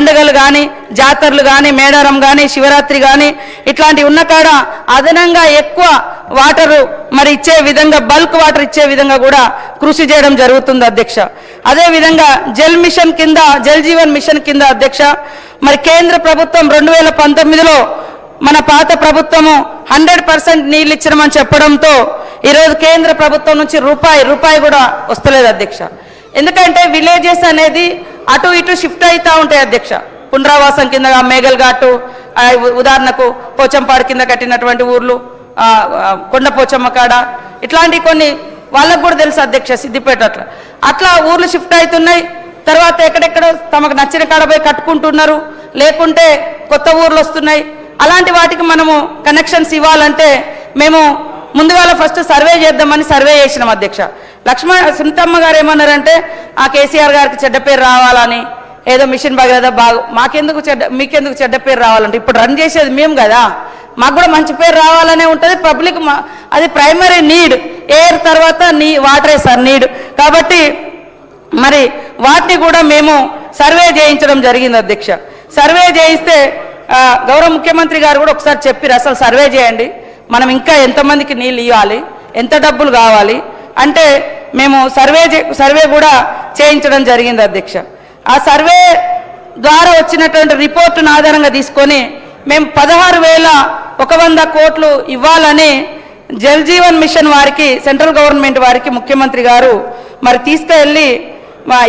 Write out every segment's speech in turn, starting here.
పండుగలు కానీ జాతరలు కానీ మేడారం కానీ శివరాత్రి కానీ ఇట్లాంటి ఉన్న కాడ అదనంగా ఎక్కువ వాటరు మరి ఇచ్చే విధంగా బల్క్ వాటర్ ఇచ్చే విధంగా కూడా కృషి చేయడం జరుగుతుంది అధ్యక్ష. అదేవిధంగా జల్ మిషన్ కింద జల్ జీవన్ మిషన్ కింద అధ్యక్ష మరి కేంద్ర ప్రభుత్వం 2019లో మన పాత ప్రభుత్వము 100% నీళ్ళు ఇచ్చినామని చెప్పడంతో ఈరోజు కేంద్ర ప్రభుత్వం నుంచి రూపాయి కూడా వస్తలేదు అధ్యక్ష. ఎందుకంటే విలేజెస్ అనేది అటు ఇటు షిఫ్ట్ అవుతూ ఉంటాయి అధ్యక్ష. పునరావాసం కింద మేఘల్ ఘాటు ఉదాహరణకు పోచంపాడు కింద కట్టినటువంటి ఊర్లు కొండపోచమ్మ కాడ ఇట్లాంటి కొన్ని వాళ్ళకు కూడా తెలుసు అధ్యక్ష. సిద్దిపేట అట్లా ఊర్లు షిఫ్ట్ అవుతున్నాయి. తర్వాత ఎక్కడెక్కడ తమకు నచ్చిన కాడ పోయి కట్టుకుంటున్నారు, లేకుంటే కొత్త ఊర్లు వస్తున్నాయి. అలాంటి వాటికి మనము కనెక్షన్స్ ఇవ్వాలంటే మేము ముందుగా ఫస్ట్ సర్వే చేద్దామని సర్వే చేసినాం అధ్యక్ష. సునీతమ్మ గారు ఏమన్నారంటే ఆ కేసీఆర్ గారికి చెడ్డ పేరు రావాలని, ఏదో మిషన్ భగీరథ మీకెందుకు చెడ్డ పేరు రావాలంటే ఇప్పుడు రన్ చేసేది మేము కదా, మాకు కూడా మంచి పేరు రావాలనే ఉంటుంది. పబ్లిక్ అది ప్రైమరీ నీడ్, ఎయిర్ తర్వాత వాటరే సార్ నీడ్. కాబట్టి మరి వాటిని కూడా మేము సర్వే చేయించడం జరిగింది అధ్యక్ష. సర్వే చేయిస్తే గౌరవ ముఖ్యమంత్రి గారు కూడా ఒకసారి చెప్పారు, అసలు సర్వే చేయండి, మనం ఇంకా ఎంతమందికి నీళ్ళు ఇవ్వాలి, ఎంత డబ్బులు కావాలి అంటే మేము సర్వే కూడా చేయించడం జరిగింది అధ్యక్ష. ఆ సర్వే ద్వారా వచ్చినటువంటి రిపోర్టును ఆధారంగా తీసుకొని మేము 16,100 కోట్లు ఇవ్వాలని జల్ జీవన్ మిషన్ వారికి సెంట్రల్ గవర్నమెంట్ వారికి ముఖ్యమంత్రి గారు మరి తీసుకెళ్ళి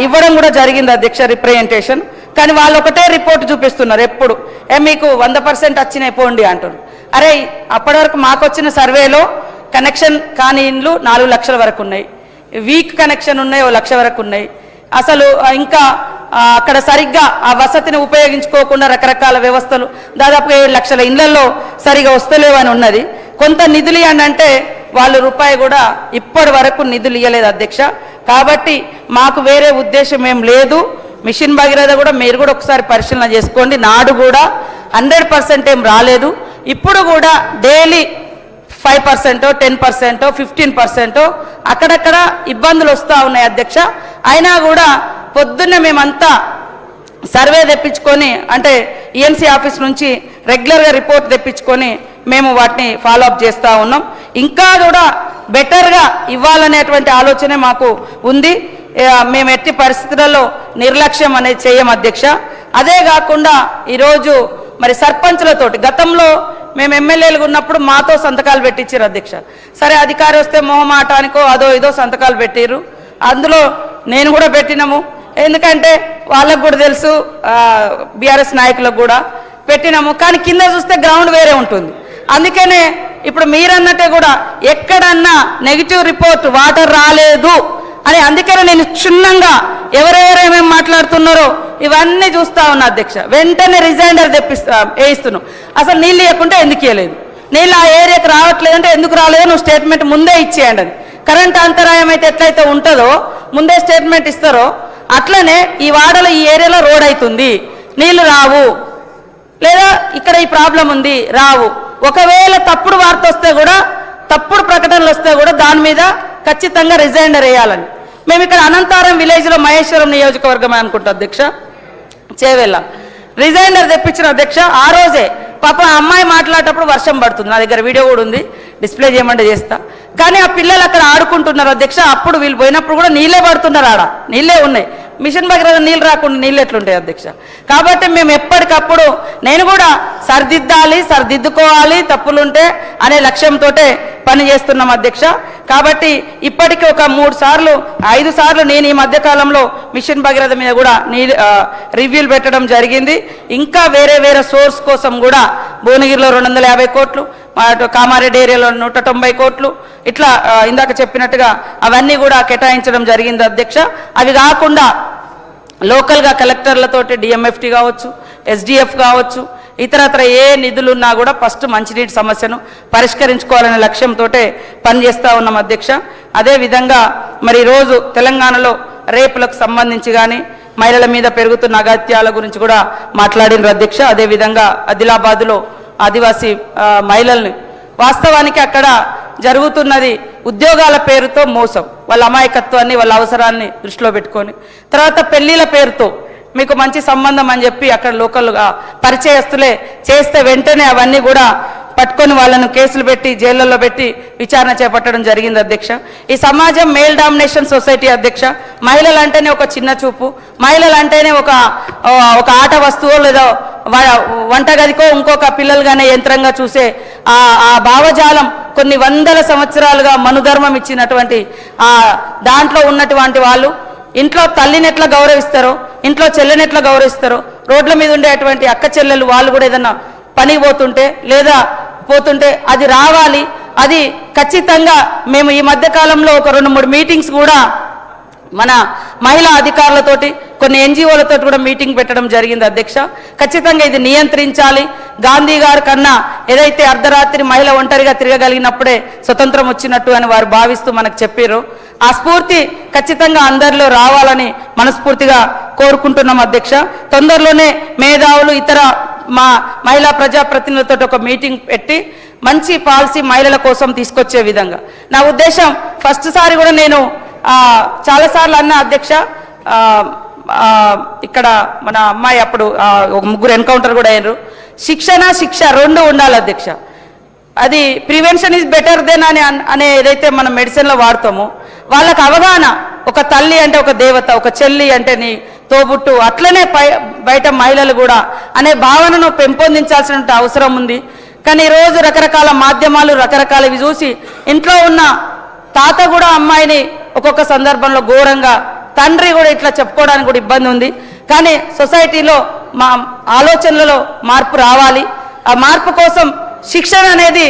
ఇవ్వడం కూడా జరిగింది అధ్యక్ష రిప్రజెంటేషన్. కానీ వాళ్ళు ఒకటే రిపోర్ట్ చూపిస్తున్నారు ఎప్పుడు, మీకు 100% వచ్చినాయి పోండి అంటున్నారు. అరే అప్పటి వరకు మాకు వచ్చిన సర్వేలో కనెక్షన్ కాని ఇండ్లు 4 లక్షల వరకు ఉన్నాయి, వీక్ కనెక్షన్ ఉన్నాయి 1 లక్ష వరకు ఉన్నాయి. అసలు ఇంకా అక్కడ సరిగ్గా ఆ వసతిని ఉపయోగించుకోకుండా రకరకాల వ్యవస్థలు దాదాపు 7 లక్షల ఇళ్లలో సరిగా వస్తలేవని ఉన్నది. కొంత నిధులు అంటే వాళ్ళు రూపాయి కూడా ఇప్పటి వరకు నిధులు ఇవ్వలేదు అధ్యక్ష. కాబట్టి మాకు వేరే ఉద్దేశం ఏం లేదు. మిషన్ భగీరథ కూడా మీరు కూడా ఒకసారి పరిశీలన చేసుకోండి. నాడు కూడా 100% ఏం రాలేదు. ఇప్పుడు కూడా డైలీ 5%, 10%, 15% అక్కడక్కడ ఇబ్బందులు వస్తూ ఉన్నాయి అధ్యక్ష. అయినా కూడా పొద్దున్న మేమంతా సర్వే తెప్పించుకొని అంటే ఈఎన్సీ ఆఫీస్ నుంచి రెగ్యులర్గా రిపోర్ట్ తెప్పించుకొని మేము వాటిని ఫాలోఅప్ చేస్తూ ఉన్నాం. ఇంకా కూడా బెటర్గా ఇవ్వాలనేటువంటి ఆలోచనే మాకు ఉంది. మేము ఎట్టి పరిస్థితులలో నిర్లక్ష్యం అనేది చేయం అధ్యక్ష. అదే కాకుండా ఈరోజు మరి సర్పంచులతోటి గతంలో మేము ఎమ్మెల్యేలుగా ఉన్నప్పుడు మాతో సంతకాలు పెట్టించారు అధ్యక్ష. సరే అధికారి వస్తే మొహమాటానికో అదో ఇదో సంతకాలు పెట్టిరు, అందులో నేను కూడా పెట్టినాము. ఎందుకంటే వాళ్ళకు కూడా తెలుసు, బీఆర్ఎస్ నాయకులకు కూడా పెట్టినాము. కానీ కింద చూస్తే గ్రౌండ్ వేరే ఉంటుంది. అందుకనే ఇప్పుడు మీరన్నట్టే కూడా ఎక్కడన్నా నెగిటివ్ రిపోర్ట్ వాటర్ రాలేదు అని అందుకనే నేను క్షుణ్ణంగా ఎవరెవరేమేమి మాట్లాడుతున్నారో ఇవన్నీ చూస్తా ఉన్నా అధ్యక్ష. వెంటనే రిజైండర్ వేయిస్తున్నావు. అసలు నీళ్ళు ఇవ్వకుంటే ఎందుకు ఇవ్వలేదు, నీళ్ళు ఆ ఏరియాకి రావట్లేదంటే ఎందుకు రాలేదో నువ్వు స్టేట్మెంట్ ముందే ఇచ్చేయండి. అది కరెంట్ అంతరాయం అయితే ఎట్లయితే ఉంటుందో ముందే స్టేట్మెంట్ ఇస్తారో అట్లనే ఈ వాడలో ఈ ఏరియాలో రోడ్ అవుతుంది, నీళ్లు రావు, లేదా ఇక్కడ ఈ ప్రాబ్లం ఉంది రావు. ఒకవేళ తప్పుడు వార్త వస్తే కూడా, తప్పుడు ప్రకటనలు వస్తే కూడా దాని మీద ఖచ్చితంగా రిజైండర్ వేయాలని మేము ఇక్కడ అనంతారం విలేజ్లో మహేశ్వరం నియోజకవర్గం అనుకుంటా అధ్యక్ష, చేవెళ్ళ రిజైండర్ తెప్పించిన అధ్యక్ష. ఆ రోజే పాప అమ్మాయి మాట్లాడేటప్పుడు వర్షం పడుతుంది, నా దగ్గర వీడియో కూడా ఉంది, డిస్ప్లే చేయమంటే చేస్తా. కానీ ఆ పిల్లలు అక్కడ ఆడుకుంటున్నారు అధ్యక్ష. అప్పుడు వీళ్ళు పోయినప్పుడు కూడా నీళ్ళే పడుతున్నారు, ఆడ నీళ్ళే ఉన్నాయి. మిషన్ భగీరథ నీళ్ళు రాకుండా నీళ్ళు ఎట్లుంటాయి అధ్యక్ష. కాబట్టి మేము ఎప్పటికప్పుడు నేను కూడా సరిదిద్దుకోవాలి తప్పులుంటే అనే లక్ష్యంతో పని చేస్తున్నాం అధ్యక్ష. కాబట్టి ఇప్పటికీ ఒక 3 సార్లు 5 సార్లు నేను ఈ మధ్యకాలంలో మిషన్ భగీరథ మీద కూడా రివ్యూలు పెట్టడం జరిగింది. ఇంకా వేరే సోర్స్ కోసం కూడా భువనగిరిలో 250 కోట్లు, కామారెడ్డి ఏరియాలో 190 కోట్లు, ఇట్లా ఇందాక చెప్పినట్టుగా అవన్నీ కూడా కేటాయించడం జరిగింది అధ్యక్ష. అవి కాకుండా లోకల్గా కలెక్టర్లతోటి డిఎంఎఫ్టీ కావచ్చు, ఎస్డిఎఫ్ కావచ్చు, ఇతరత్ర ఏ నిధులున్నా కూడా ఫస్ట్ మంచినీటి సమస్యను పరిష్కరించుకోవాలనే లక్ష్యంతో పనిచేస్తూ ఉన్నాం అధ్యక్ష. అదేవిధంగా మరి ఈరోజు తెలంగాణలో రేపులకు సంబంధించి కానీ మహిళల మీద పెరుగుతున్న అగత్యాల గురించి కూడా మాట్లాడినారు అధ్యక్ష. అదేవిధంగా ఆదిలాబాద్లో ఆదివాసీ మహిళల్ని వాస్తవానికి అక్కడ జరుగుతున్నది ఉద్యోగాల పేరుతో మోసం, వాళ్ళ అమాయకత్వాన్ని వాళ్ళ అవసరాన్ని దృష్టిలో పెట్టుకొని, తర్వాత పెళ్లిల పేరుతో మీకు మంచి సంబంధం అని చెప్పి అక్కడ లోకల్గా పరిచయస్తులే చేస్తే వెంటనే అవన్నీ కూడా పట్టుకొని వాళ్ళను కేసులు పెట్టి జైళ్ళల్లో పెట్టి విచారణ చేపట్టడం జరిగింది అధ్యక్ష. ఈ సమాజం మేల్ డామినేషన్ సొసైటీ అధ్యక్ష. మహిళలు అంటేనే ఒక చిన్న చూపు, మహిళలు అంటేనే ఒక ఆట వస్తువు లేదా వంటగదికో ఇంకొక పిల్లలుగానే యంత్రంగా చూసే ఆ భావజాలం కొన్ని వందల సంవత్సరాలుగా మనుధర్మం ఇచ్చినటువంటి దాంట్లో ఉన్నటువంటి వాళ్ళు ఇంట్లో తల్లిని ఎట్లా గౌరవిస్తారో, ఇంట్లో చెల్లెని ఎట్లా గౌరవిస్తారో, రోడ్ల మీద ఉండేటువంటి అక్క చెల్లెలు వాళ్ళు కూడా ఏదన్నా పని పోతుంటే అది రావాలి. అది ఖచ్చితంగా మేము ఈ మధ్య కాలంలో ఒక 2-3 మీటింగ్స్ కూడా మన మహిళా అధికారులతోటి కొన్ని ఎన్జిఓలతో కూడా మీటింగ్ పెట్టడం జరిగింది అధ్యక్ష. ఖచ్చితంగా ఇది నియంత్రించాలి. గాంధీ గారి కన్నా ఏదైతే అర్ధరాత్రి మహిళ ఒంటరిగా తిరగగలిగినప్పుడే స్వతంత్రం వచ్చినట్టు అని వారు భావిస్తూ మనకు చెప్పారు. ఆ స్ఫూర్తి ఖచ్చితంగా అందరిలో రావాలని మనస్ఫూర్తిగా కోరుకుంటున్నాం అధ్యక్ష. తొందరలోనే మేధావులు ఇతర మా మహిళా ప్రజాప్రతినిధులతో ఒక మీటింగ్ పెట్టి మంచి పాలసీ మహిళల కోసం తీసుకొచ్చే విధంగా నా ఉద్దేశం. ఫస్ట్ సారి కూడా నేను చాలాసార్లు అన్న అధ్యక్ష, ఇక్కడ మన అమ్మాయి అప్పుడు ఒక 3 ఎన్కౌంటర్ కూడా అయ్యారు. శిక్ష 2 ఉండాలి అధ్యక్ష. అది ప్రివెన్షన్ ఈజ్ బెటర్ దెన్ అనే ఏదైతే మనం మెడిసిన్లో వాడతామో వాళ్ళకి అవగాహన, ఒక తల్లి అంటే ఒక దేవత, ఒక చెల్లి అంటే నీ తోబుట్టు, అట్లనే బయట మహిళలు కూడా అనే భావనను పెంపొందించాల్సిన అవసరం ఉంది. కానీ ఈరోజు రకరకాల మాధ్యమాలు రకరకాలవి చూసి ఇంట్లో ఉన్న తాత కూడా అమ్మాయిని ఒక్కొక్క సందర్భంలో ఘోరంగా, తండ్రి కూడా ఇట్లా చెప్పుకోవడానికి కూడా ఇబ్బంది ఉంది. కానీ సొసైటీలో మా ఆలోచనలలో మార్పు రావాలి. ఆ మార్పు కోసం శిక్షణ అనేది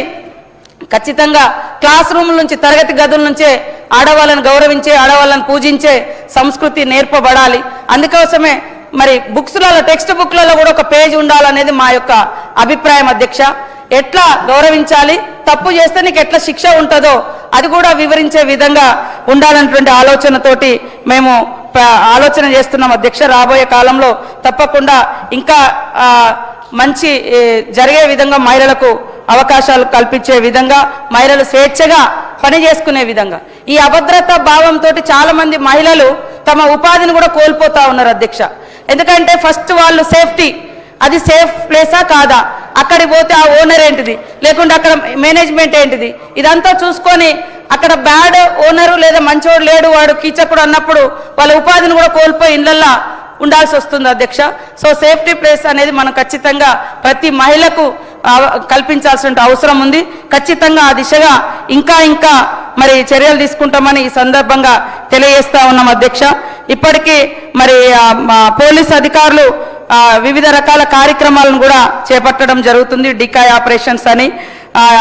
ఖచ్చితంగా క్లాస్ రూమ్ నుంచి, తరగతి గదుల నుంచే ఆడవాళ్ళను గౌరవించే, ఆడవాళ్ళను పూజించే సంస్కృతి నేర్పబడాలి. అందుకోసమే మరి బుక్స్లలో, టెక్స్ట్ బుక్లలో కూడా ఒక పేజ్ ఉండాలనేది మా యొక్క అభిప్రాయం అధ్యక్ష. ఎట్లా గౌరవించాలి, తప్పు చేస్తే నీకు ఎట్లా శిక్ష ఉంటుందో అది కూడా వివరించే విధంగా ఉండాలన్నటువంటి ఆలోచనతోటి మేము ఆలోచన చేస్తున్నాం అధ్యక్ష. రాబోయే కాలంలో తప్పకుండా ఇంకా మంచి జరిగే విధంగా, మహిళలకు అవకాశాలు కల్పించే విధంగా, మహిళలు స్వేచ్ఛగా పని చేసుకునే విధంగా. ఈ అభద్రతా భావంతో చాలా మంది మహిళలు తమ ఉపాధిని కూడా కోల్పోతా ఉన్నారు అధ్యక్ష. ఎందుకంటే ఫస్ట్ వాళ్ళు సేఫ్టీ, అది సేఫ్ ప్లేసా కాదా, అక్కడికి పోతే ఆ ఓనర్ ఏంటిది, లేకుంటే అక్కడ మేనేజ్మెంట్ ఏంటిది, ఇదంతా చూసుకొని అక్కడ బ్యాడ్ ఓనరు లేదా మంచోడు లేడు, వాడు కీచకుడు అన్నప్పుడు వాళ్ళ ఉపాధిని కూడా కోల్పోయి ఇళ్ళల్లో ఉండాల్సి వస్తుంది అధ్యక్ష. సో సేఫ్టీ ప్లేస్ అనేది మనం ఖచ్చితంగా ప్రతి మహిళకు కల్పించాల్సిన అవసరం ఉంది. ఖచ్చితంగా ఆ దిశగా ఇంకా మరి చర్యలు తీసుకుంటామని ఈ సందర్భంగా తెలియజేస్తా ఉన్నాం అధ్యక్ష. ఇప్పటికీ మరి పోలీస్ అధికారులు వివిధ రకాల కార్యక్రమాలను కూడా చేపట్టడం జరుగుతుంది. డికాయ్ ఆపరేషన్స్ అని,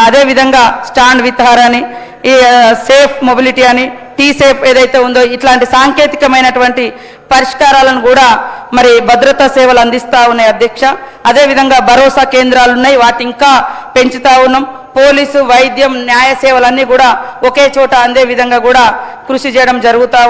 అదేవిధంగా స్టాండ్ విత్ హర్ అని, ఈ సేఫ్ మొబిలిటీ అని, టీ సేఫ్ ఏదైతే ఉందో ఇట్లాంటి సాంకేతికమైనటువంటి పరిష్కారాలను కూడా మరి భద్రతా సేవలు అందిస్తూ ఉన్నాయి అధ్యక్ష. అదేవిధంగా భరోసా కేంద్రాలు ఉన్నాయి, వాటి ఇంకా పెంచుతా ఉన్నాం. పోలీసు, వైద్యం, న్యాయ సేవలన్నీ కూడా ఒకే చోట అందే విధంగా కూడా కృషి చేయడం జరుగుతూ ఉంది.